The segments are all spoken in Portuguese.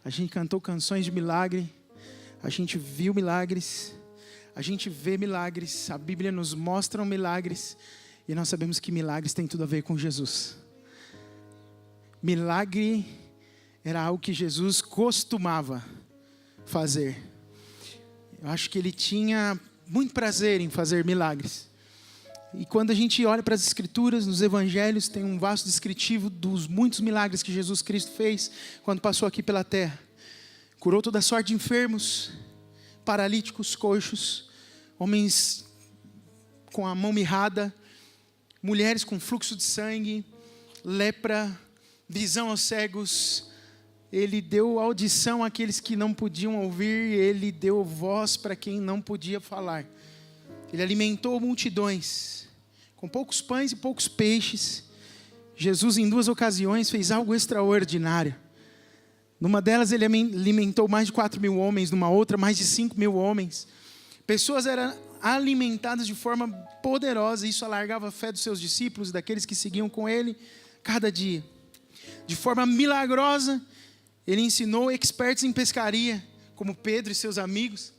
A gente cantou canções de milagre, a gente viu milagres, a gente vê milagres, a Bíblia nos mostra milagres, e nós sabemos que milagres têm tudo a ver com Jesus. Milagre era algo que Jesus costumava fazer. Eu acho que ele tinha muito prazer em fazer milagres. E quando a gente olha para as Escrituras, nos Evangelhos, tem um vasto descritivo dos muitos milagres que Jesus Cristo fez quando passou aqui pela terra. Curou toda sorte de enfermos, paralíticos, coxos, homens com a mão mirrada, mulheres com fluxo de sangue, lepra, visão aos cegos. Ele deu audição àqueles que não podiam ouvir, ele deu voz para quem não podia falar. Ele alimentou multidões, com poucos pães e poucos peixes. Jesus, em 2 ocasiões, fez algo extraordinário. Numa delas, ele alimentou mais de 4.000 homens, numa outra, mais de 5.000 homens. Pessoas eram alimentadas de forma poderosa, e isso alargava a fé dos seus discípulos, daqueles que seguiam com ele, cada dia. De forma milagrosa, ele ensinou expertos em pescaria, como Pedro e seus amigos,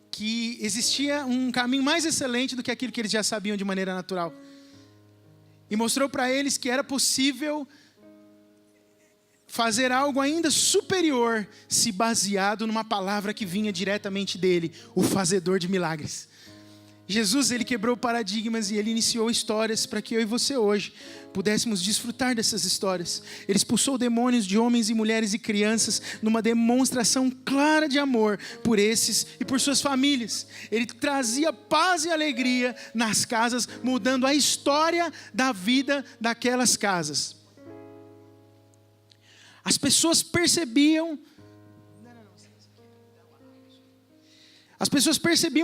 que existia um caminho mais excelente do que aquilo que eles já sabiam de maneira natural. E mostrou para eles que era possível fazer algo ainda superior, se baseado numa palavra que vinha diretamente dele, o fazedor de milagres. Jesus, ele quebrou paradigmas e ele iniciou histórias para que eu e você hoje pudéssemos desfrutar dessas histórias. Ele expulsou demônios de homens e mulheres e crianças numa demonstração clara de amor por esses e por suas famílias. Ele trazia paz e alegria nas casas, mudando a história da vida daquelas casas. As pessoas percebiam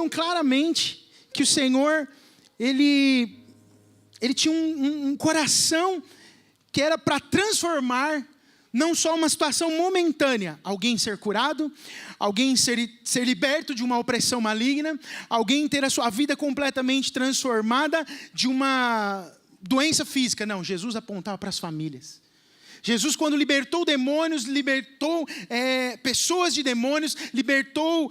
claramente que o Senhor, ele tinha um coração que era para transformar não só uma situação momentânea, alguém ser curado, alguém ser liberto de uma opressão maligna, alguém ter a sua vida completamente transformada de uma doença física. Não, Jesus apontava para as famílias. Jesus, quando libertou demônios, libertou pessoas de demônios, libertou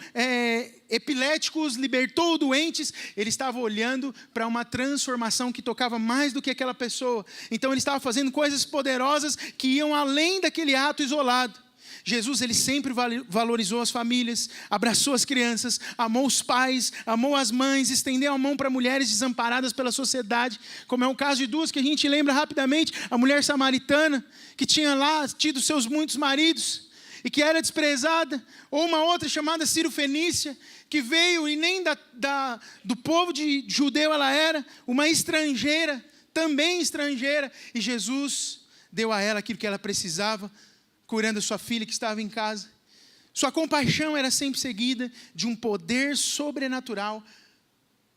epiléticos, libertou doentes, ele estava olhando para uma transformação que tocava mais do que aquela pessoa. Então ele estava fazendo coisas poderosas que iam além daquele ato isolado. Jesus, ele sempre valorizou as famílias, abraçou as crianças, amou os pais, amou as mães, estendeu a mão para mulheres desamparadas pela sociedade, como é o caso de duas que a gente lembra rapidamente, a mulher samaritana, que tinha lá tido seus muitos maridos, e que era desprezada, ou uma outra chamada Ciro Fenícia, que veio e nem do povo judeu ela era, uma estrangeira, também estrangeira, e Jesus deu a ela aquilo que ela precisava, curando a sua filha que estava em casa. Sua compaixão era sempre seguida de um poder sobrenatural,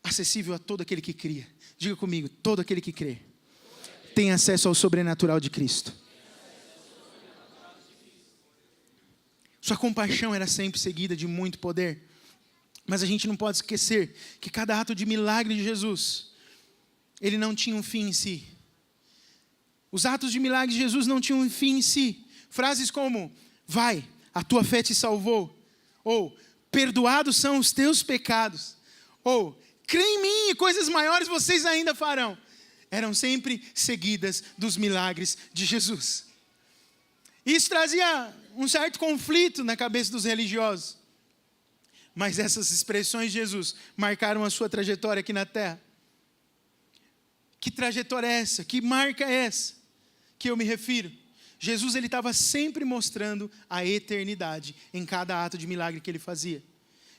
acessível a todo aquele que cria. Diga comigo, todo aquele que crê tem acesso ao sobrenatural de Cristo. Sua compaixão era sempre seguida de muito poder. Mas a gente não pode esquecer que cada ato de milagre de Jesus, ele não tinha um fim em si. Os atos de milagre de Jesus não tinham um fim em si. Frases como, vai, a tua fé te salvou. Ou, perdoados são os teus pecados. Ou, crê em mim e coisas maiores vocês ainda farão. Eram sempre seguidas dos milagres de Jesus. Isso trazia um certo conflito na cabeça dos religiosos. Mas essas expressões de Jesus marcaram a sua trajetória aqui na terra. Que trajetória é essa? Que marca é essa que eu me refiro? Jesus, ele estava sempre mostrando a eternidade em cada ato de milagre que ele fazia.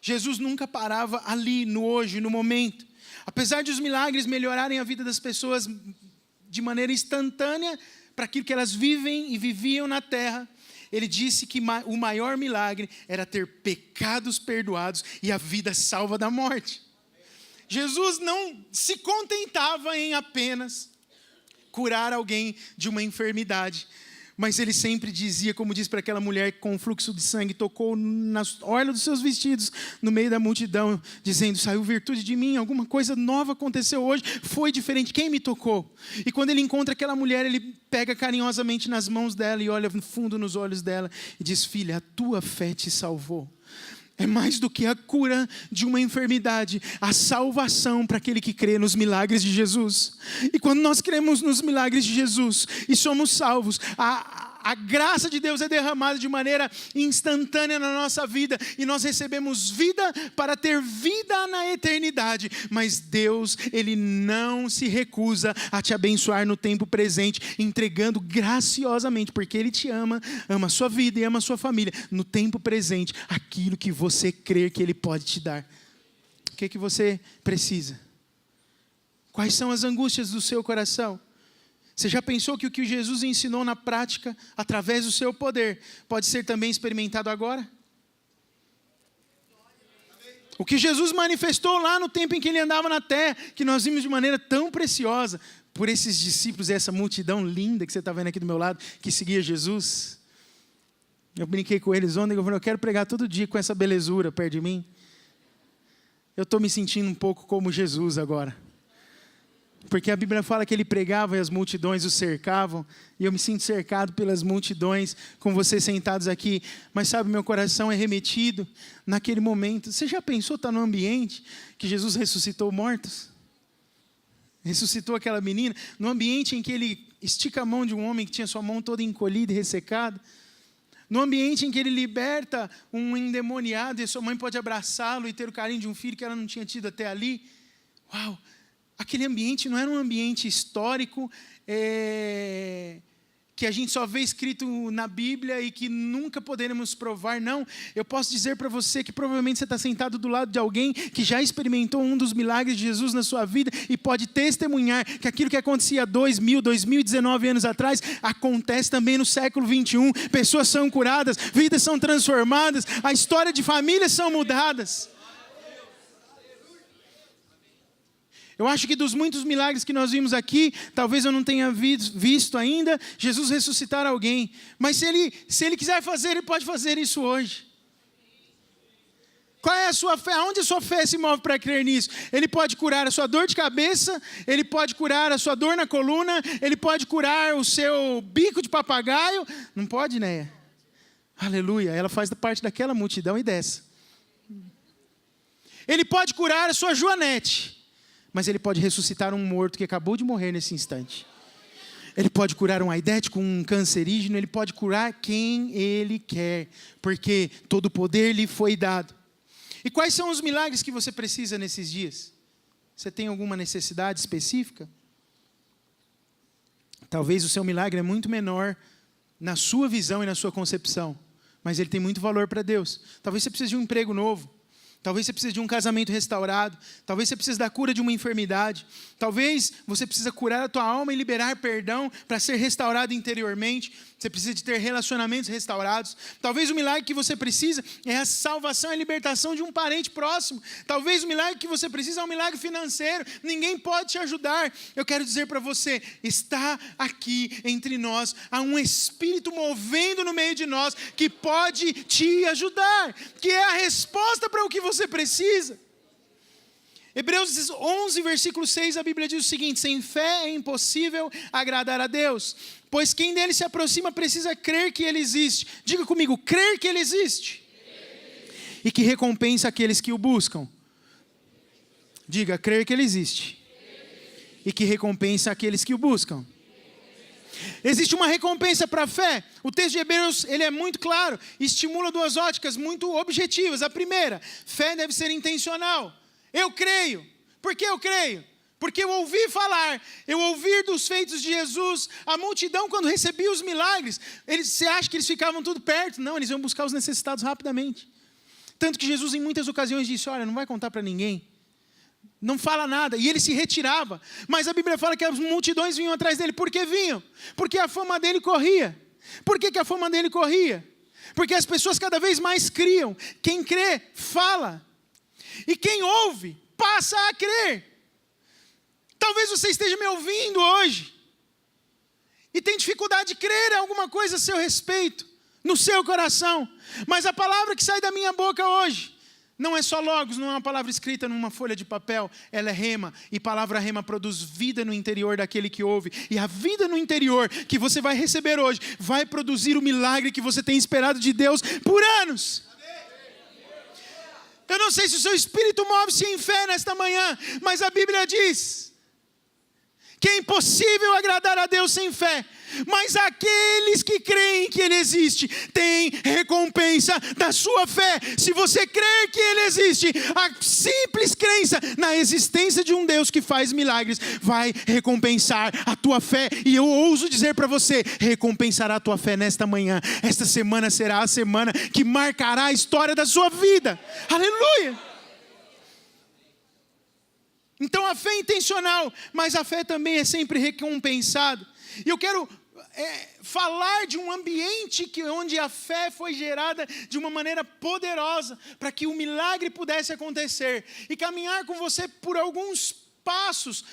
Jesus nunca parava ali, no hoje, no momento. Apesar de os milagres melhorarem a vida das pessoas de maneira instantânea, para aquilo que elas vivem e viviam na terra, ele disse que o maior milagre era ter pecados perdoados e a vida salva da morte. Jesus não se contentava em apenas curar alguém de uma enfermidade, Mas ele sempre dizia, como diz para aquela mulher com fluxo de sangue, tocou na orla dos seus vestidos, no meio da multidão, dizendo, saiu virtude de mim, alguma coisa nova aconteceu hoje, foi diferente, quem me tocou? E quando ele encontra aquela mulher, ele pega carinhosamente nas mãos dela e olha no fundo nos olhos dela e diz, filha, a tua fé te salvou. É mais do que a cura de uma enfermidade, a salvação para aquele que crê nos milagres de Jesus. E quando nós cremos nos milagres de Jesus e somos salvos, a graça de Deus é derramada de maneira instantânea na nossa vida e nós recebemos vida para ter vida na eternidade. Mas Deus, Ele não se recusa a te abençoar no tempo presente, entregando graciosamente, porque Ele te ama, ama a sua vida e ama a sua família, no tempo presente, aquilo que você crer que Ele pode te dar. O que você precisa? Quais são as angústias do seu coração? Você já pensou que o que Jesus ensinou na prática, através do seu poder, pode ser também experimentado agora? O que Jesus manifestou lá no tempo em que Ele andava na terra, que nós vimos de maneira tão preciosa, por esses discípulos e essa multidão linda que você está vendo aqui do meu lado, que seguia Jesus. Eu brinquei com eles ontem, eu falei, eu quero pregar todo dia com essa belezura perto de mim. Eu estou me sentindo um pouco como Jesus agora. Porque a Bíblia fala que Ele pregava e as multidões o cercavam. E eu me sinto cercado pelas multidões, com vocês sentados aqui. Mas sabe, meu coração é remetido naquele momento. Você já pensou estar num ambiente que Jesus ressuscitou mortos? Ressuscitou aquela menina, num ambiente em que Ele estica a mão de um homem que tinha sua mão toda encolhida e ressecada. No ambiente em que Ele liberta um endemoniado e sua mãe pode abraçá-lo e ter o carinho de um filho que ela não tinha tido até ali. Uau! Aquele ambiente não era um ambiente histórico, que a gente só vê escrito na Bíblia e que nunca poderemos provar, não. Eu posso dizer para você que provavelmente você está sentado do lado de alguém que já experimentou um dos milagres de Jesus na sua vida e pode testemunhar que aquilo que acontecia 2019 anos atrás, acontece também no século 21. Pessoas são curadas, vidas são transformadas, a história de famílias são mudadas. Eu acho que dos muitos milagres que nós vimos aqui, talvez eu não tenha visto ainda Jesus ressuscitar alguém. Mas se ele quiser fazer, Ele pode fazer isso hoje. Qual é a sua fé? Aonde a sua fé se move para crer nisso? Ele pode curar a sua dor de cabeça, Ele pode curar a sua dor na coluna, Ele pode curar o seu bico de papagaio. Não pode, né? Aleluia, ela faz parte daquela multidão e dessa. Ele pode curar a sua joanete. Mas Ele pode ressuscitar um morto que acabou de morrer nesse instante. Ele pode curar um aidético, um cancerígeno, Ele pode curar quem Ele quer, porque todo o poder lhe foi dado. E quais são os milagres que você precisa nesses dias? Você tem alguma necessidade específica? Talvez o seu milagre é muito menor na sua visão e na sua concepção, mas ele tem muito valor para Deus. Talvez você precise de um emprego novo. Talvez você precise de um casamento restaurado. Talvez você precise da cura de uma enfermidade. Talvez você precise curar a tua alma e liberar perdão para ser restaurado interiormente. Você precisa de ter relacionamentos restaurados. Talvez o milagre que você precisa é a salvação e a libertação de um parente próximo. Talvez o milagre que você precisa é um milagre financeiro. Ninguém pode te ajudar. Eu quero dizer para você, está aqui entre nós, há um Espírito movendo no meio de nós que pode te ajudar, que é a resposta para o que você precisa. Hebreus 11, versículo 6, a Bíblia diz o seguinte: sem fé é impossível agradar a Deus, pois quem dele se aproxima precisa crer que Ele existe. Diga comigo, crer que Ele existe. E que recompensa aqueles que o buscam. Diga, crer que Ele existe. E que recompensa aqueles que o buscam. Existe uma recompensa para a fé. O texto de Hebreus, ele é muito claro, estimula duas óticas muito objetivas. A primeira, fé deve ser intencional. Eu creio. Por que eu creio? Porque eu ouvi falar, eu ouvi dos feitos de Jesus. A multidão, quando recebia os milagres, você acha que eles ficavam tudo perto? Não, eles iam buscar os necessitados rapidamente. Tanto que Jesus em muitas ocasiões disse, olha, não vai contar para ninguém. Não fala nada, e ele se retirava. Mas a Bíblia fala que as multidões vinham atrás dele. Por que vinham? Porque a fama dele corria. Por que a fama dele corria? Porque as pessoas cada vez mais criam. Quem crê, fala. E quem ouve, passa a crer. Talvez você esteja me ouvindo hoje e tem dificuldade de crer em alguma coisa a seu respeito, no seu coração. Mas a palavra que sai da minha boca hoje não é só logos, não é uma palavra escrita numa folha de papel, ela é rema, e palavra rema produz vida no interior daquele que ouve, e a vida no interior que você vai receber hoje, vai produzir o milagre que você tem esperado de Deus por anos. Eu não sei se o seu espírito move-se em fé nesta manhã, mas a Bíblia diz que é impossível agradar a Deus sem fé, mas aqueles que creem que Ele existe, têm recompensa da sua fé. Se você crer que Ele existe, a simples crença na existência de um Deus que faz milagres, vai recompensar a tua fé, e eu ouso dizer para você, recompensará a tua fé nesta manhã. Esta semana será a semana que marcará a história da sua vida. Aleluia! Então a fé é intencional, mas a fé também é sempre recompensada. E eu quero falar de um ambiente onde a fé foi gerada de uma maneira poderosa, para que o milagre pudesse acontecer. E caminhar com você por alguns passos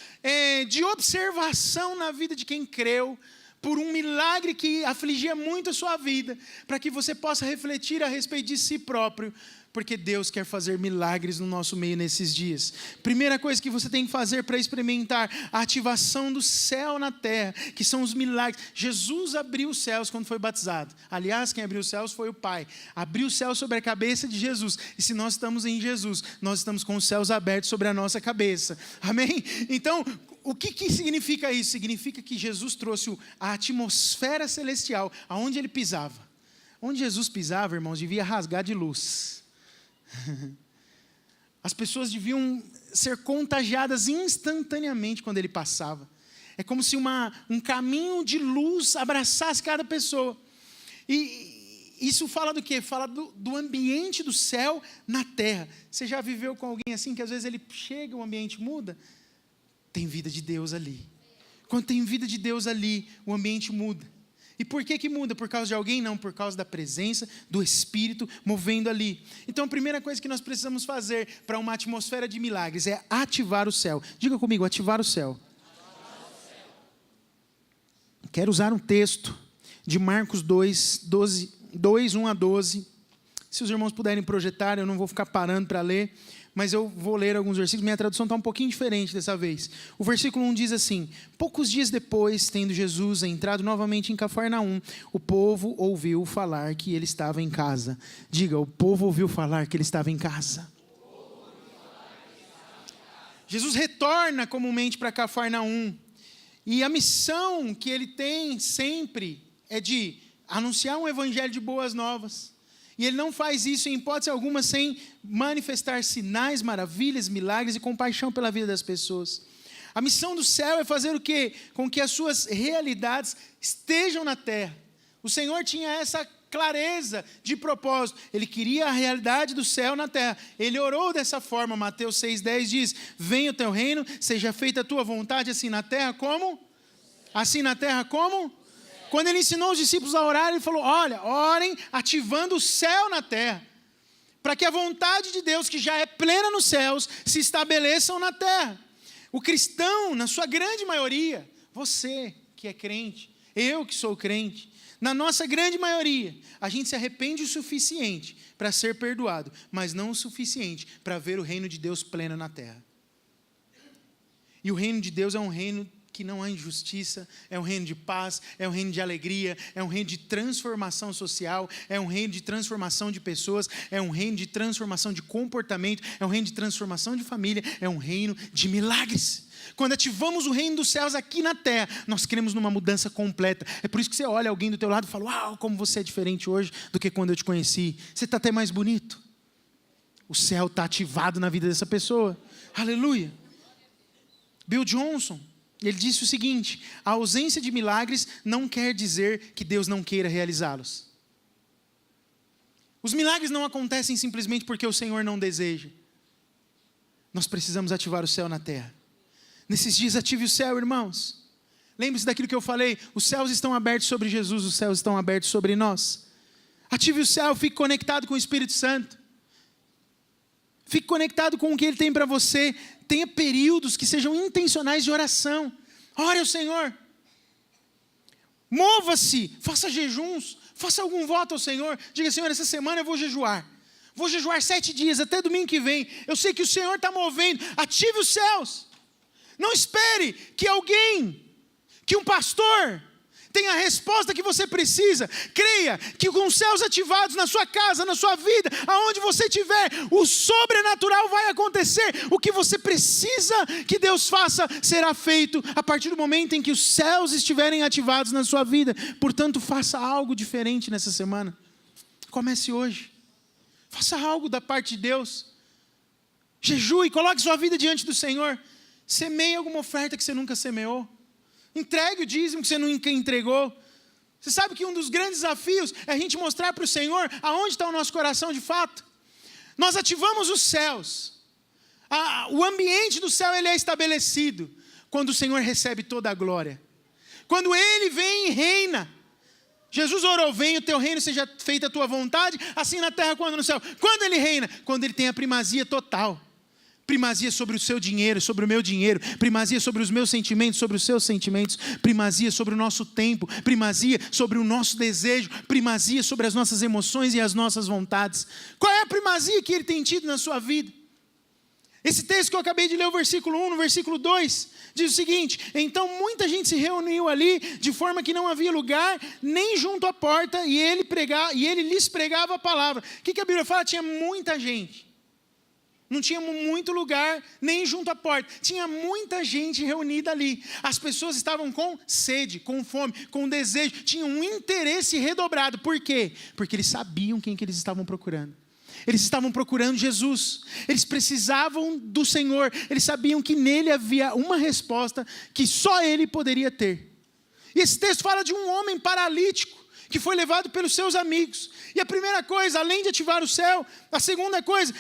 de observação na vida de quem creu, por um milagre que afligia muito a sua vida, para que você possa refletir a respeito de si próprio, porque Deus quer fazer milagres no nosso meio nesses dias. Primeira coisa que você tem que fazer para experimentar a ativação do céu na terra, que são os milagres. Jesus abriu os céus quando foi batizado. Aliás, quem abriu os céus foi o Pai. Abriu os céus sobre a cabeça de Jesus. E se nós estamos em Jesus, nós estamos com os céus abertos sobre a nossa cabeça. Amém? Então, o que significa isso? Significa que Jesus trouxe a atmosfera celestial aonde Ele pisava. Onde Jesus pisava, irmãos, devia rasgar de luz. As pessoas deviam ser contagiadas instantaneamente quando Ele passava. É como se um caminho de luz abraçasse cada pessoa. E isso fala do quê? Fala do ambiente do céu na terra. Você já viveu com alguém assim, que às vezes ele chega, o ambiente muda? Tem vida de Deus ali. Quando tem vida de Deus ali, o ambiente muda. E por que muda? Por causa de alguém? Não, por causa da presença do Espírito movendo ali. Então a primeira coisa que nós precisamos fazer para uma atmosfera de milagres é ativar o céu. Diga comigo, ativar o céu. Quero usar um texto de Marcos 2, 1 a 12. Se os irmãos puderem projetar, eu não vou ficar parando para ler, mas eu vou ler alguns versículos. Minha tradução está um pouquinho diferente dessa vez. O versículo 1 diz assim: poucos dias depois, tendo Jesus entrado novamente em Cafarnaum, o povo ouviu falar que ele estava em casa. Diga, o povo ouviu falar que ele estava em casa. Jesus retorna comumente para Cafarnaum, e a missão que ele tem sempre é de anunciar um evangelho de boas novas. E Ele não faz isso em hipótese alguma sem manifestar sinais, maravilhas, milagres e compaixão pela vida das pessoas. A missão do céu é fazer o quê? Com que as suas realidades estejam na terra. O Senhor tinha essa clareza de propósito. Ele queria a realidade do céu na terra. Ele orou dessa forma. Mateus 6,10 diz: venha o teu reino, seja feita a tua vontade, assim na terra como? Assim na terra como? Quando Ele ensinou os discípulos a orar, Ele falou: olha, orem ativando o céu na terra, para que a vontade de Deus, que já é plena nos céus, se estabeleçam na terra. O cristão, na sua grande maioria, você que é crente, eu que sou crente, na nossa grande maioria, a gente se arrepende o suficiente para ser perdoado, mas não o suficiente para ver o reino de Deus pleno na terra. E o reino de Deus é um reino que não há injustiça, é um reino de paz, é um reino de alegria, é um reino de transformação social, é um reino de transformação de pessoas, é um reino de transformação de comportamento, é um reino de transformação de família, é um reino de milagres. Quando ativamos o reino dos céus aqui na terra, nós cremos numa mudança completa. É por isso que você olha alguém do teu lado e fala: uau, como você é diferente hoje do que quando eu te conheci. Você está até mais bonito. O céu está ativado na vida dessa pessoa. Aleluia. Bill Johnson, ele disse o seguinte: a ausência de milagres não quer dizer que Deus não queira realizá-los. Os milagres não acontecem simplesmente porque o Senhor não deseja. Nós precisamos ativar o céu na terra. Nesses dias, ative o céu, irmãos. Lembre-se daquilo que eu falei: os céus estão abertos sobre Jesus, os céus estão abertos sobre nós. Ative o céu, fique conectado com o Espírito Santo. Fique conectado com o que Ele tem para você. Tenha períodos que sejam intencionais de oração. Ore ao Senhor. Mova-se, faça jejuns, faça algum voto ao Senhor. Diga: Senhor, essa semana eu vou jejuar. Vou jejuar 7 dias, até domingo que vem. Eu sei que o Senhor está movendo. Ative os céus. Não espere que alguém, que um pastor, tenha a resposta que você precisa. Creia que com os céus ativados na sua casa, na sua vida, aonde você estiver, o sobrenatural vai acontecer. O que você precisa que Deus faça será feito a partir do momento em que os céus estiverem ativados na sua vida. Portanto, faça algo diferente nessa semana. Comece hoje. Faça algo da parte de Deus. Jejue, coloque sua vida diante do Senhor. Semeie alguma oferta que você nunca semeou. Entregue o dízimo que você nunca entregou. Você sabe que um dos grandes desafios é a gente mostrar para o Senhor aonde está o nosso coração de fato. Nós ativamos os céus. O ambiente do céu ele é estabelecido quando o Senhor recebe toda a glória. Quando Ele vem e reina. Jesus orou: venha o teu reino, seja feita a tua vontade, assim na terra quanto no céu. Quando Ele reina? Quando Ele tem a primazia total. Primazia sobre o seu dinheiro, sobre o meu dinheiro. Primazia sobre os meus sentimentos, sobre os seus sentimentos. Primazia sobre o nosso tempo. Primazia sobre o nosso desejo. Primazia sobre as nossas emoções e as nossas vontades. Qual é a primazia que Ele tem tido na sua vida? Esse texto que eu acabei de ler, o versículo 1, no versículo 2, diz o seguinte: então muita gente se reuniu ali, de forma que não havia lugar, nem junto à porta, e ele lhes pregava a palavra. O que a Bíblia fala? Tinha muita gente. Não tinha muito lugar, nem junto à porta. Tinha muita gente reunida ali. As pessoas estavam com sede, com fome, com desejo. Tinham um interesse redobrado. Por quê? Porque eles sabiam quem que eles estavam procurando. Eles estavam procurando Jesus. Eles precisavam do Senhor. Eles sabiam que nele havia uma resposta que só Ele poderia ter. E esse texto fala de um homem paralítico que foi levado pelos seus amigos. E a primeira coisa, além de ativar o céu, a segunda coisa,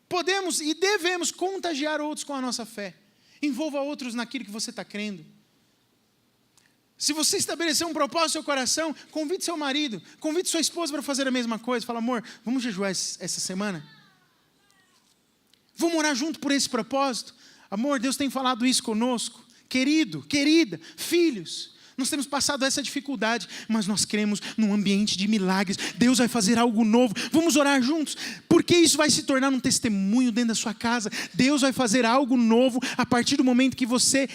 podemos e devemos contagiar outros com a nossa fé. Envolva outros naquilo que você está crendo. Se você estabelecer um propósito no seu coração, convide seu marido, convide sua esposa para fazer a mesma coisa. Fala: amor, vamos jejuar essa semana? Vamos orar junto por esse propósito? Amor, Deus tem falado isso conosco. Querido, querida, filhos, nós temos passado essa dificuldade, mas nós cremos num ambiente de milagres. Deus vai fazer algo novo. Vamos orar juntos, porque isso vai se tornar um testemunho dentro da sua casa. Deus vai fazer algo novo a partir do momento que você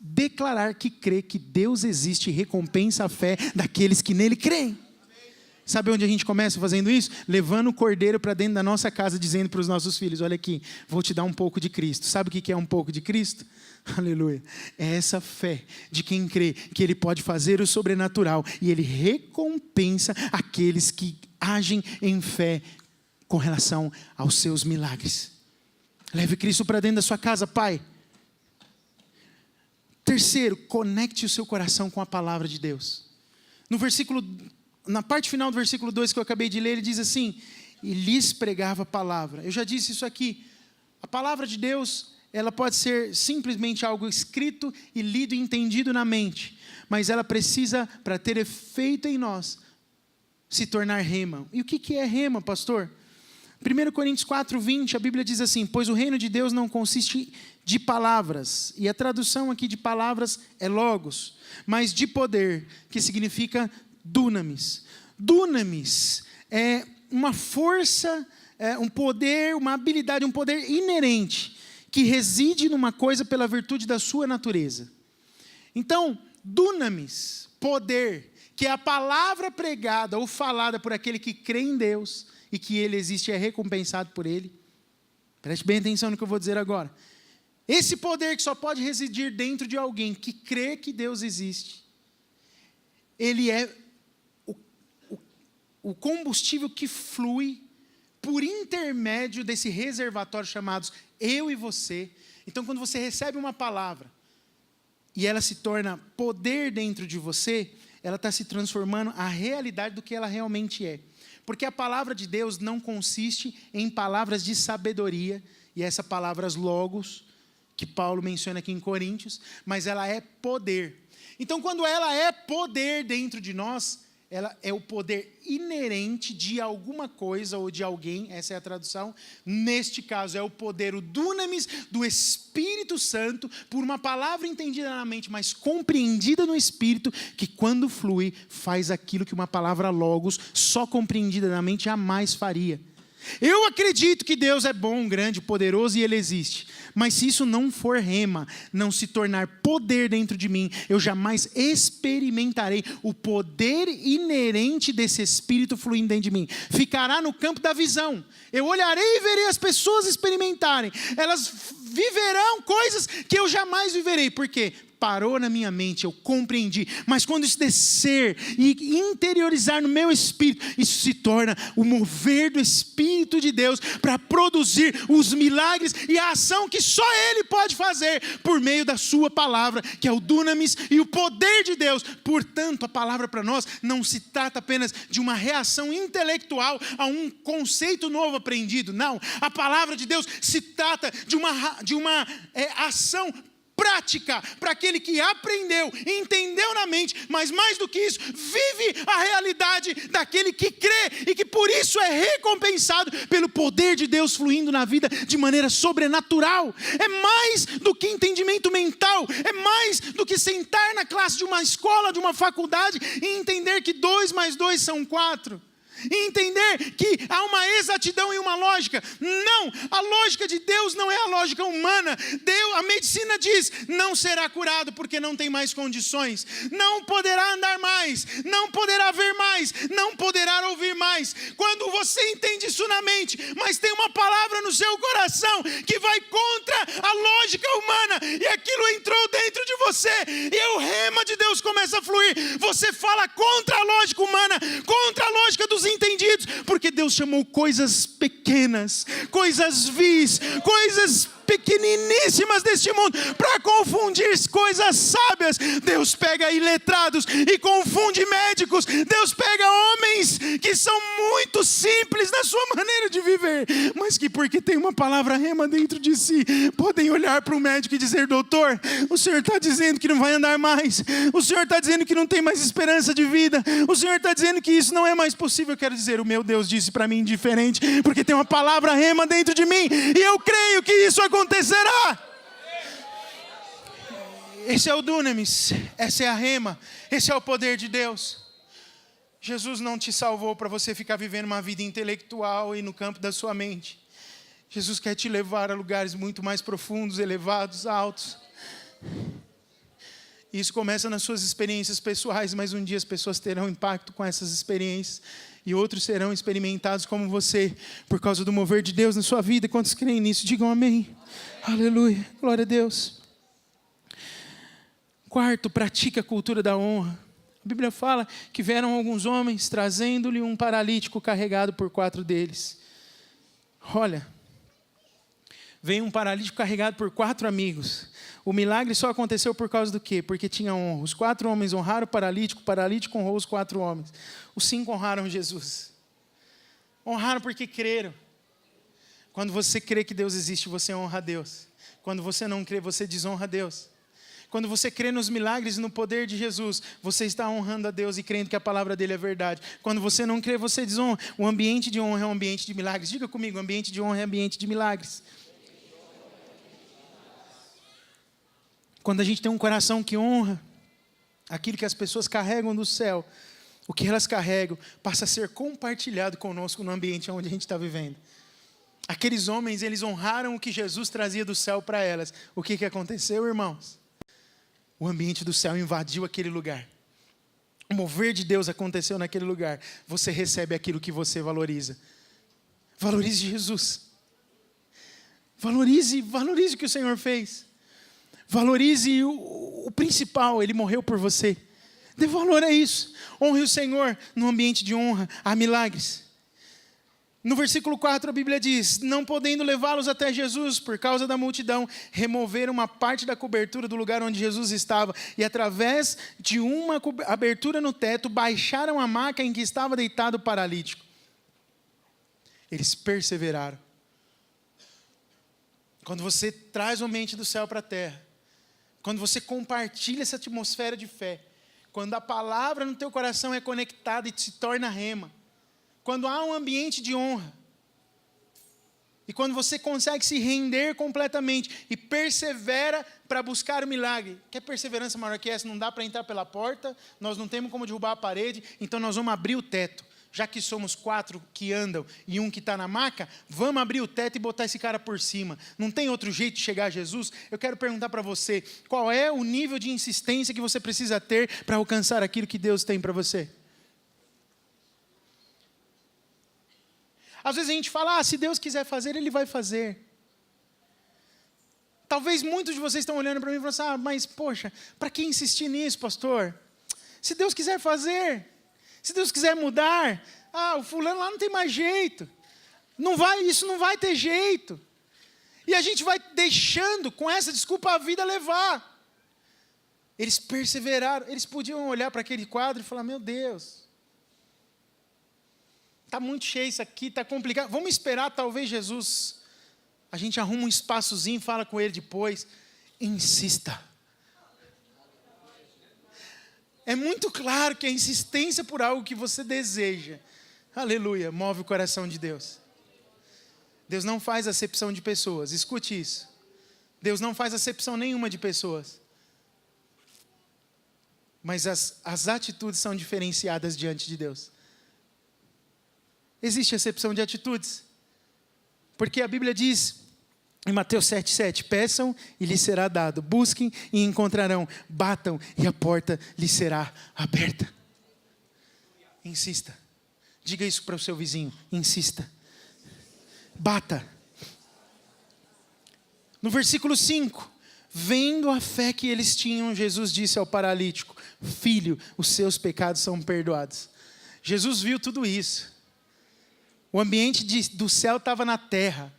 declarar que crê que Deus existe e recompensa a fé daqueles que nele creem. Sabe onde a gente começa fazendo isso? Levando o cordeiro para dentro da nossa casa, dizendo para os nossos filhos: olha aqui, vou te dar um pouco de Cristo. Sabe o que é um pouco de Cristo? Aleluia. É essa fé de quem crê que Ele pode fazer o sobrenatural, e Ele recompensa aqueles que agem em fé com relação aos seus milagres. Leve Cristo para dentro da sua casa, pai. Terceiro, conecte o seu coração com a palavra de Deus. Na parte final do versículo 2 que eu acabei de ler, ele diz assim: e lhes pregava a palavra. Eu já disse isso aqui. A palavra de Deus, ela pode ser simplesmente algo escrito e lido e entendido na mente, mas ela precisa, para ter efeito em nós, se tornar rema. E o que é rema, pastor? 1 Coríntios 4:20, a Bíblia diz assim: pois o reino de Deus não consiste de palavras, e a tradução aqui de palavras é logos, mas de poder, que significa dunamis. Dunamis é uma força, um poder, uma habilidade, um poder inerente, que reside numa coisa pela virtude da sua natureza. Então, dunamis, poder, que é a palavra pregada ou falada por aquele que crê em Deus e que Ele existe e é recompensado por Ele. Preste bem atenção no que eu vou dizer agora. Esse poder que só pode residir dentro de alguém que crê que Deus existe, ele é o combustível que flui por intermédio desse reservatório chamados eu e você. Então, quando você recebe uma palavra e ela se torna poder dentro de você, ela está se transformando a realidade do que ela realmente é. Porque a palavra de Deus não consiste em palavras de sabedoria, e essas palavras logos, que Paulo menciona aqui em Coríntios, mas ela é poder. Então, quando ela é poder dentro de nós, ela é o poder inerente de alguma coisa ou de alguém, essa é a tradução. Neste caso, é o poder, o dunamis do Espírito Santo, por uma palavra entendida na mente, mas compreendida no Espírito, que quando flui, faz aquilo que uma palavra logos, só compreendida na mente, jamais faria. Eu acredito que Deus é bom, grande, poderoso e Ele existe. Mas se isso não for rema, não se tornar poder dentro de mim, eu jamais experimentarei o poder inerente desse Espírito fluindo dentro de mim. Ficará no campo da visão. Eu olharei e verei as pessoas experimentarem. Elas viverão coisas que eu jamais viverei. Por quê? Parou na minha mente, eu compreendi. Mas quando isso descer e interiorizar no meu espírito, isso se torna o mover do Espírito de Deus para produzir os milagres e a ação que só Ele pode fazer por meio da sua palavra, que é o dunamis e o poder de Deus. Portanto, a palavra para nós não se trata apenas de uma reação intelectual a um conceito novo aprendido. Não, a palavra de Deus se trata de uma ação prática para aquele que aprendeu, entendeu na mente, mas mais do que isso, vive a realidade daquele que crê e que por isso é recompensado pelo poder de Deus fluindo na vida de maneira sobrenatural. É mais do que entendimento mental, é mais do que sentar na classe de uma escola, de uma faculdade e entender que 2 mais 2 são 4. E entender que há uma exatidão e uma lógica. Não, a lógica de Deus não é a lógica humana. A medicina diz, não será curado porque não tem mais condições. Não poderá andar mais, não poderá ver mais, não poderá ouvir mais. Quando você entende isso na mente, mas tem uma palavra no seu coração que vai contra a lógica humana, e aquilo entrou dentro de você, e o rema de Deus começa a fluir. Você fala contra a lógica humana, contra a lógica dos entendidos, porque Deus chamou coisas pequenas, coisas vis, coisas pequeniníssimas deste mundo para confundir coisas sábias. Deus pega iletrados e confunde médicos. Deus pega homens que são muito simples na sua maneira de viver, mas que porque tem uma palavra rema dentro de si, podem olhar para o médico e dizer, doutor, o senhor está dizendo que não vai andar mais, o senhor está dizendo que não tem mais esperança de vida, o senhor está dizendo que isso não é mais possível. Eu quero dizer, o meu Deus disse para mim diferente, porque tem uma palavra rema dentro de mim, e eu creio que isso acontecerá. Esse é o dunamis, essa é a rema, esse é o poder de Deus. Jesus não te salvou para você ficar vivendo uma vida intelectual e no campo da sua mente. Jesus quer te levar a lugares muito mais profundos, elevados, altos. Isso começa nas suas experiências pessoais, mas um dia as pessoas terão impacto com essas experiências e outros serão experimentados como você, por causa do mover de Deus na sua vida. Quantos creem nisso? Digam amém. Aleluia, glória a Deus. Quarto, pratica a cultura da honra. A Bíblia fala que vieram alguns homens trazendo-lhe um paralítico carregado por 4 deles. Olha, veio um paralítico carregado por 4 amigos. O milagre só aconteceu por causa do quê? Porque tinha honra. Os 4 homens honraram o paralítico honrou os 4 homens. Os 5 honraram Jesus. Honraram porque creram. Quando você crê que Deus existe, você honra a Deus. Quando você não crê, você desonra a Deus. Quando você crê nos milagres e no poder de Jesus, você está honrando a Deus e crendo que a palavra dele é verdade. Quando você não crê, você desonra. O ambiente de honra é um ambiente de milagres. Diga comigo, o ambiente de honra é ambiente de milagres. Quando a gente tem um coração que honra aquilo que as pessoas carregam do céu, o que elas carregam passa a ser compartilhado conosco no ambiente onde a gente está vivendo. Aqueles homens, eles honraram o que Jesus trazia do céu para elas. O que aconteceu, irmãos? O ambiente do céu invadiu aquele lugar. O mover de Deus aconteceu naquele lugar. Você recebe aquilo que você valoriza. Valorize Jesus. Valorize o que o Senhor fez. Valorize o principal, Ele morreu por você. Dê valor a isso. Honre o Senhor no ambiente de honra. Há milagres. No versículo 4 a Bíblia diz, não podendo levá-los até Jesus por causa da multidão, removeram uma parte da cobertura do lugar onde Jesus estava e através de uma abertura no teto, baixaram a maca em que estava deitado o paralítico. Eles perseveraram. Quando você traz o ambiente do céu para a terra, quando você compartilha essa atmosfera de fé, Quando a palavra no teu coração é conectada e se torna rema. Quando há um ambiente de honra. E quando você consegue se render completamente e persevera para buscar o milagre. Quer perseverança maior que essa? Não dá para entrar pela porta, nós não temos como derrubar a parede, então nós vamos abrir o teto. Já que somos 4 que andam e um que está na maca, vamos abrir o teto e botar esse cara por cima. Não tem outro jeito de chegar a Jesus? Eu quero perguntar para você, qual é o nível de insistência que você precisa ter para alcançar aquilo que Deus tem para você? Às vezes a gente fala, se Deus quiser fazer, Ele vai fazer. Talvez muitos de vocês estão olhando para mim e falando assim, mas poxa, para que insistir nisso, pastor? Se Deus quiser fazer, se Deus quiser mudar, o fulano lá não tem mais jeito. Isso não vai ter jeito. E a gente vai deixando com essa desculpa a vida levar. Eles perseveraram, eles podiam olhar para aquele quadro e falar, meu Deus, está muito cheio isso aqui, está complicado. Vamos esperar talvez Jesus. A gente arruma um espaçozinho, fala com ele depois. Insista. É muito claro que a insistência por algo que você deseja, aleluia, move o coração de Deus. Deus não faz acepção de pessoas, escute isso. Deus não faz acepção nenhuma de pessoas. Mas as atitudes são diferenciadas diante de Deus. Existe acepção de atitudes. Porque a Bíblia diz, em Mateus 7,7, peçam e lhes será dado, busquem e encontrarão, batam e a porta lhes será aberta. Insista. Diga isso para o seu vizinho, insista. Bata. No versículo 5, vendo a fé que eles tinham, Jesus disse ao paralítico, filho, os seus pecados são perdoados. Jesus viu tudo isso. O ambiente do céu estava na terra.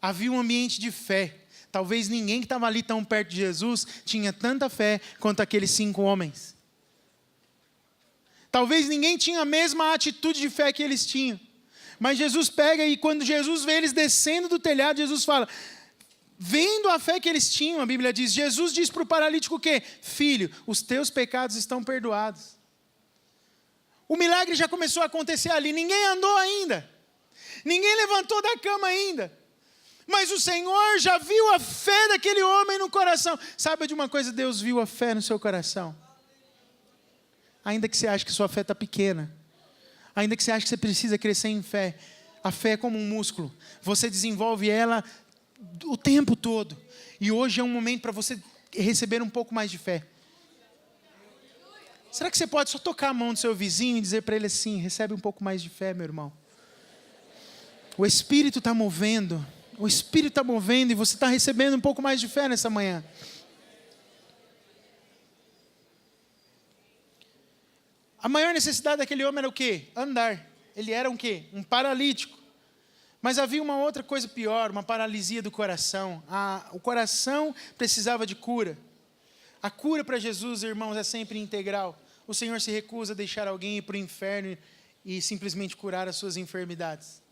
Havia um ambiente de fé. Talvez ninguém que estava ali tão perto de Jesus tinha tanta fé quanto aqueles 5 homens. Talvez ninguém tinha a mesma atitude de fé que eles tinham. Mas Jesus pega e quando Jesus vê eles descendo do telhado, Jesus fala, vendo a fé que eles tinham, a Bíblia diz, Jesus diz para o paralítico o quê? Filho, os teus pecados estão perdoados. O milagre já começou a acontecer ali, ninguém andou ainda. Ninguém levantou da cama ainda. Mas o Senhor já viu a fé daquele homem no coração. Sabe de uma coisa? Deus viu a fé no seu coração. Ainda que você ache que sua fé está pequena. Ainda que você ache que você precisa crescer em fé. A fé é como um músculo. Você desenvolve ela o tempo todo. E hoje é um momento para você receber um pouco mais de fé. Será que você pode só tocar a mão do seu vizinho e dizer para ele assim, recebe um pouco mais de fé, meu irmão? O Espírito está movendo. O Espírito está movendo e você está recebendo um pouco mais de fé nessa manhã. A maior necessidade daquele homem era o quê? Andar. Ele era um quê? Um paralítico. Mas havia uma outra coisa pior, uma paralisia do coração. O coração precisava de cura. A cura para Jesus, irmãos, é sempre integral. O Senhor se recusa a deixar alguém ir para o inferno e simplesmente curar as suas enfermidades.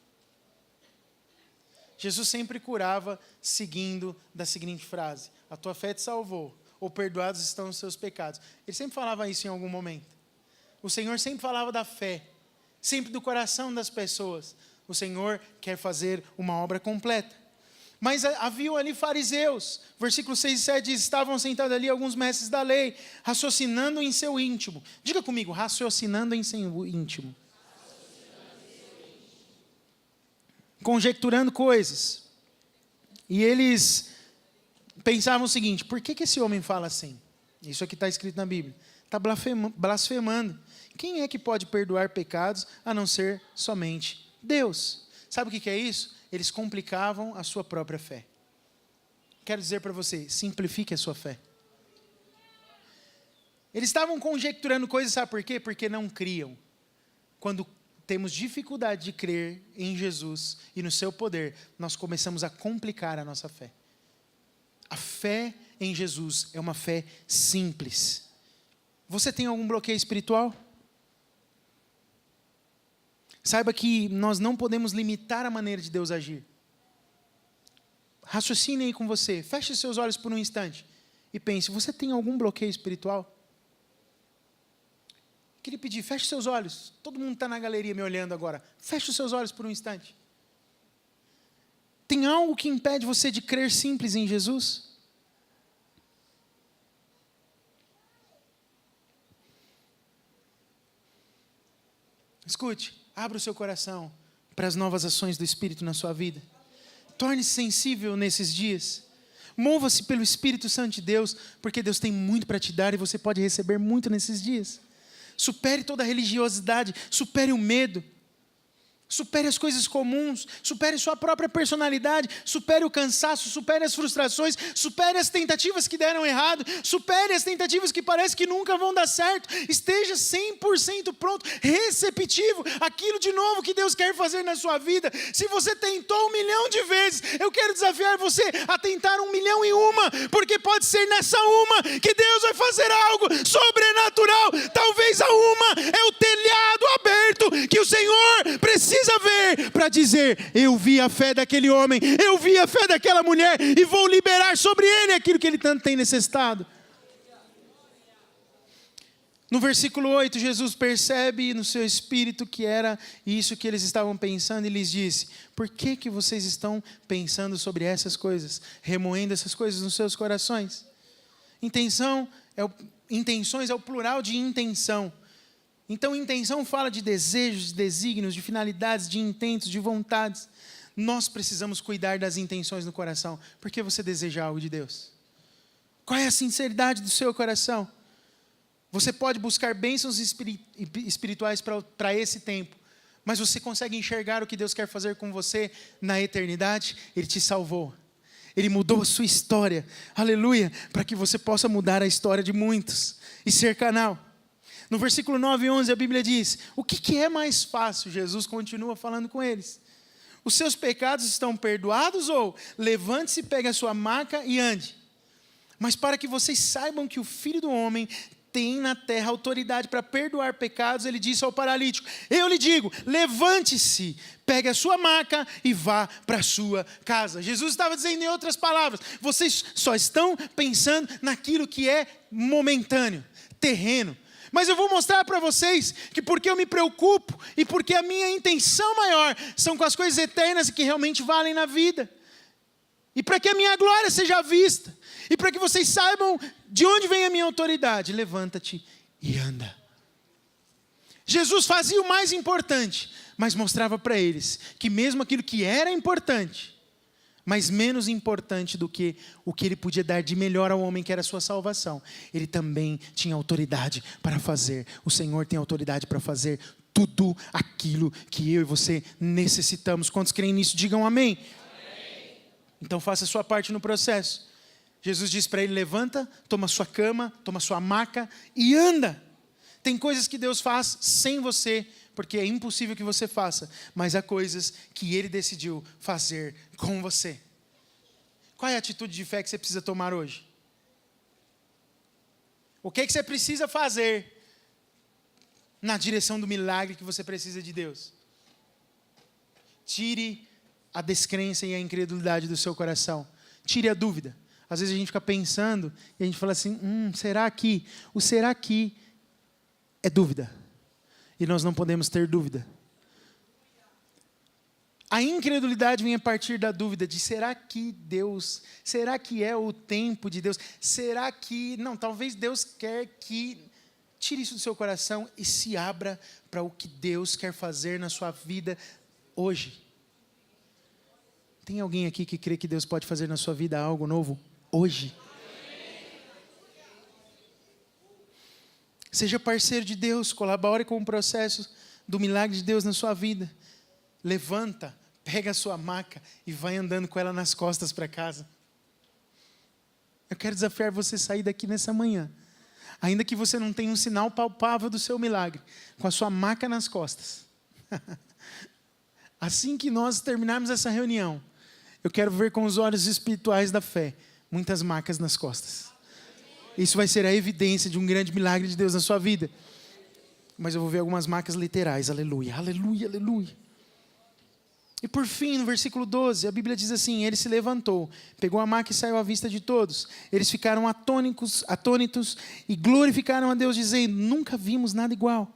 Jesus sempre curava seguindo da seguinte frase, a tua fé te salvou, ou perdoados estão os seus pecados. Ele sempre falava isso em algum momento. O Senhor sempre falava da fé, sempre do coração das pessoas. O Senhor quer fazer uma obra completa. Mas haviam ali fariseus, versículo 6 e 7 diz, estavam sentados ali alguns mestres da lei, raciocinando em seu íntimo. Diga comigo, raciocinando em seu íntimo. Conjecturando coisas. E eles pensavam o seguinte, por que esse homem fala assim? Isso aqui está escrito na Bíblia. Está blasfemando. Quem é que pode perdoar pecados a não ser somente Deus? Sabe o que é isso? Eles complicavam a sua própria fé. Quero dizer para você, simplifique a sua fé. Eles estavam conjecturando coisas, sabe por quê? Porque não criam. Quando temos dificuldade de crer em Jesus e no seu poder, nós começamos a complicar a nossa fé. A fé em Jesus é uma fé simples. Você tem algum bloqueio espiritual? Saiba que nós não podemos limitar a maneira de Deus agir. Raciocine aí com você, feche seus olhos por um instante e pense, você tem algum bloqueio espiritual? queria pedir, feche seus olhos. Todo mundo está na galeria me olhando agora. Feche os seus olhos por um instante. Tem algo que impede você de crer simples em Jesus? Escute, abra o seu coração para as novas ações do Espírito na sua vida. Torne-se sensível nesses dias. Mova-se pelo Espírito Santo de Deus, porque Deus tem muito para te dar e você pode receber muito nesses dias. Supere toda a religiosidade, supere o medo. Supere as coisas comuns, supere sua própria personalidade, supere o cansaço, supere as frustrações, supere as tentativas que deram errado, supere as tentativas que parece que nunca vão dar certo. Esteja 100% pronto, receptivo àquilo de novo que Deus quer fazer na sua vida. Se você tentou 1 milhão de vezes, eu quero desafiar você a tentar 1.000.001, porque pode ser nessa uma que Deus vai fazer algo sobrenatural. Talvez a uma é o telhado aberto que o Senhor precisa ver para dizer: eu vi a fé daquele homem, eu vi a fé daquela mulher e vou liberar sobre ele aquilo que ele tanto tem necessitado. No versículo 8, Jesus percebe no seu espírito que era isso que eles estavam pensando e lhes disse: por que vocês estão pensando sobre essas coisas, remoendo essas coisas nos seus corações? Intenções é o plural de intenção. Então, intenção fala de desejos, de desígnios, de finalidades, de intentos, de vontades. Nós precisamos cuidar das intenções no coração. Por que você deseja algo de Deus? Qual é a sinceridade do seu coração? Você pode buscar bênçãos espirituais para esse tempo, mas você consegue enxergar o que Deus quer fazer com você na eternidade? Ele te salvou. Ele mudou a sua história. Aleluia! Para que você possa mudar a história de muitos e ser canal. No versículo 9 e 11 a Bíblia diz: o que é mais fácil? Jesus continua falando com eles. Os seus pecados estão perdoados, ou levante-se, pegue a sua maca e ande. Mas para que vocês saibam que o Filho do Homem tem na terra autoridade para perdoar pecados, ele disse ao paralítico: eu lhe digo, levante-se, pegue a sua maca e vá para a sua casa. Jesus estava dizendo em outras palavras: vocês só estão pensando naquilo que é momentâneo, terreno. Mas eu vou mostrar para vocês que porque eu me preocupo e porque a minha intenção maior são com as coisas eternas que realmente valem na vida. E para que a minha glória seja vista. E para que vocês saibam de onde vem a minha autoridade. Levanta-te e anda. Jesus fazia o mais importante, mas mostrava para eles que mesmo aquilo que era importante, mas menos importante do que o que ele podia dar de melhor ao homem, que era a sua salvação, ele também tinha autoridade para fazer. O Senhor tem autoridade para fazer tudo aquilo que eu e você necessitamos. Quantos creem nisso? Digam amém. Amém. Então faça a sua parte no processo. Jesus disse para ele: levanta, toma sua cama, toma sua maca e anda. Tem coisas que Deus faz sem você, porque é impossível que você faça, mas há coisas que Ele decidiu fazer com você. Qual é a atitude de fé que você precisa tomar hoje? O que você precisa fazer na direção do milagre que você precisa de Deus? Tire a descrença e a incredulidade do seu coração. Tire a dúvida. Às vezes a gente fica pensando e a gente fala assim: será que? O será que é dúvida. E nós não podemos ter dúvida. A incredulidade vem a partir da dúvida de: será que é o tempo de Deus? Será que, não, talvez Deus quer que... Tire isso do seu coração e se abra para o que Deus quer fazer na sua vida hoje. Tem alguém aqui que crê que Deus pode fazer na sua vida algo novo hoje? Seja parceiro de Deus, colabore com o processo do milagre de Deus na sua vida. Levanta, pega a sua maca e vai andando com ela nas costas para casa. Eu quero desafiar você a sair daqui nessa manhã, ainda que você não tenha um sinal palpável do seu milagre, com a sua maca nas costas. Assim que nós terminarmos essa reunião, eu quero ver com os olhos espirituais da fé muitas macas nas costas. Isso vai ser a evidência de um grande milagre de Deus na sua vida. Mas eu vou ver algumas marcas literais. Aleluia, aleluia, aleluia. E por fim, no versículo 12, a Bíblia diz assim: ele se levantou, pegou a maca e saiu à vista de todos. Eles ficaram atônitos e glorificaram a Deus, dizendo: nunca vimos nada igual.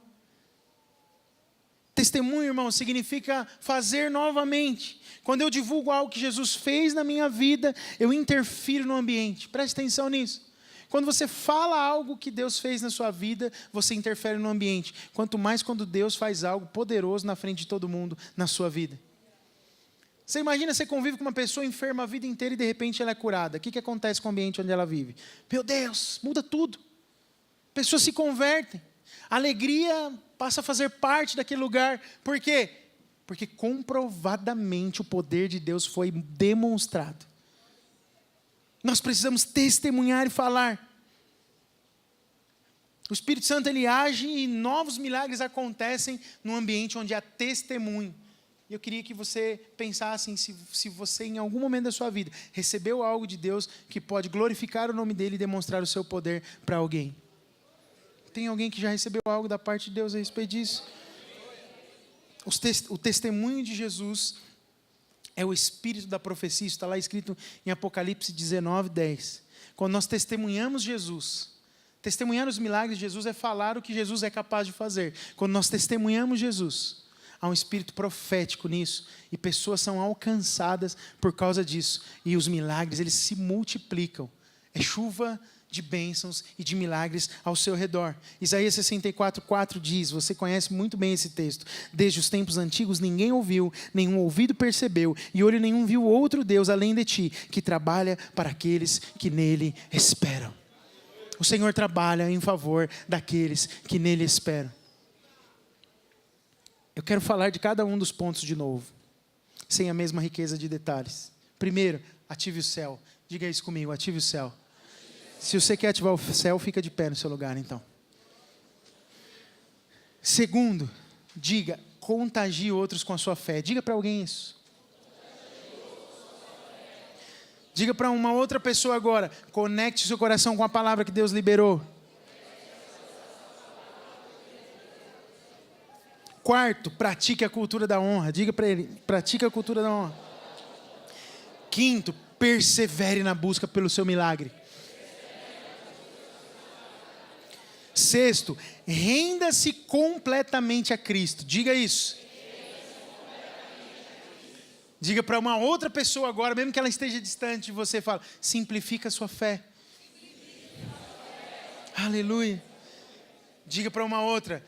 Testemunho, irmão, significa fazer novamente. Quando eu divulgo algo que Jesus fez na minha vida, eu interfiro no ambiente. Preste atenção nisso. Quando você fala algo que Deus fez na sua vida, você interfere no ambiente. Quanto mais quando Deus faz algo poderoso na frente de todo mundo na sua vida. Você imagina, você convive com uma pessoa enferma a vida inteira e de repente ela é curada. O que acontece com o ambiente onde ela vive? Meu Deus, muda tudo. Pessoas se convertem. A alegria passa a fazer parte daquele lugar. Por quê? Porque comprovadamente o poder de Deus foi demonstrado. Nós precisamos testemunhar e falar. O Espírito Santo, ele age e novos milagres acontecem num ambiente onde há testemunho. E eu queria que você pensasse em se você em algum momento da sua vida recebeu algo de Deus que pode glorificar o nome dele e demonstrar o seu poder para alguém. Tem alguém que já recebeu algo da parte de Deus a respeito disso? O testemunho de Jesus é o espírito da profecia. Isso está lá escrito em Apocalipse 19:10. Quando nós testemunhamos Jesus, testemunhar os milagres de Jesus é falar o que Jesus é capaz de fazer. Quando nós testemunhamos Jesus, há um espírito profético nisso, e pessoas são alcançadas por causa disso, e os milagres, eles se multiplicam. É chuva de bênçãos e de milagres ao seu redor. Isaías 64:4 diz, você conhece muito bem esse texto: desde os tempos antigos ninguém ouviu, nenhum ouvido percebeu, e olho nenhum viu outro Deus além de ti, que trabalha para aqueles que nele esperam. O Senhor trabalha em favor daqueles que nele esperam. Eu quero falar de cada um dos pontos de novo, sem a mesma riqueza de detalhes. Primeiro, ative o céu. Diga isso comigo, ative o céu. Se você quer ativar o céu, fica de pé no seu lugar, então. Segundo, diga, contagie outros com a sua fé. Diga para alguém isso. Diga para uma outra pessoa agora, conecte seu coração com a palavra que Deus liberou. Quarto, pratique a cultura da honra. Diga para ele, pratique a cultura da honra. Quinto, persevere na busca pelo seu milagre. Sexto, renda-se completamente a Cristo. Diga isso. Diga para uma outra pessoa agora, mesmo que ela esteja distante de você, fala, simplifica a sua fé. Aleluia. Diga para uma outra,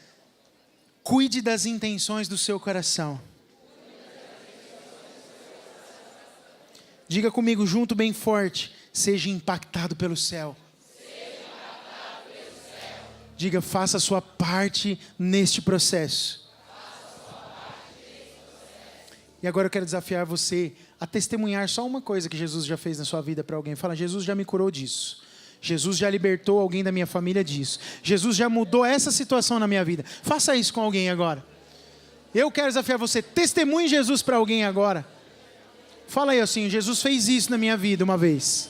cuide das intenções do seu coração. Diga comigo junto bem forte, seja impactado pelo céu. Diga, faça a sua parte neste processo. E agora eu quero desafiar você a testemunhar só uma coisa que Jesus já fez na sua vida para alguém. Fala, Jesus já me curou disso. Jesus já libertou alguém da minha família disso. Jesus já mudou essa situação na minha vida. Faça isso com alguém agora. Eu quero desafiar você, testemunhe Jesus para alguém agora. Fala aí assim, Jesus fez isso na minha vida uma vez.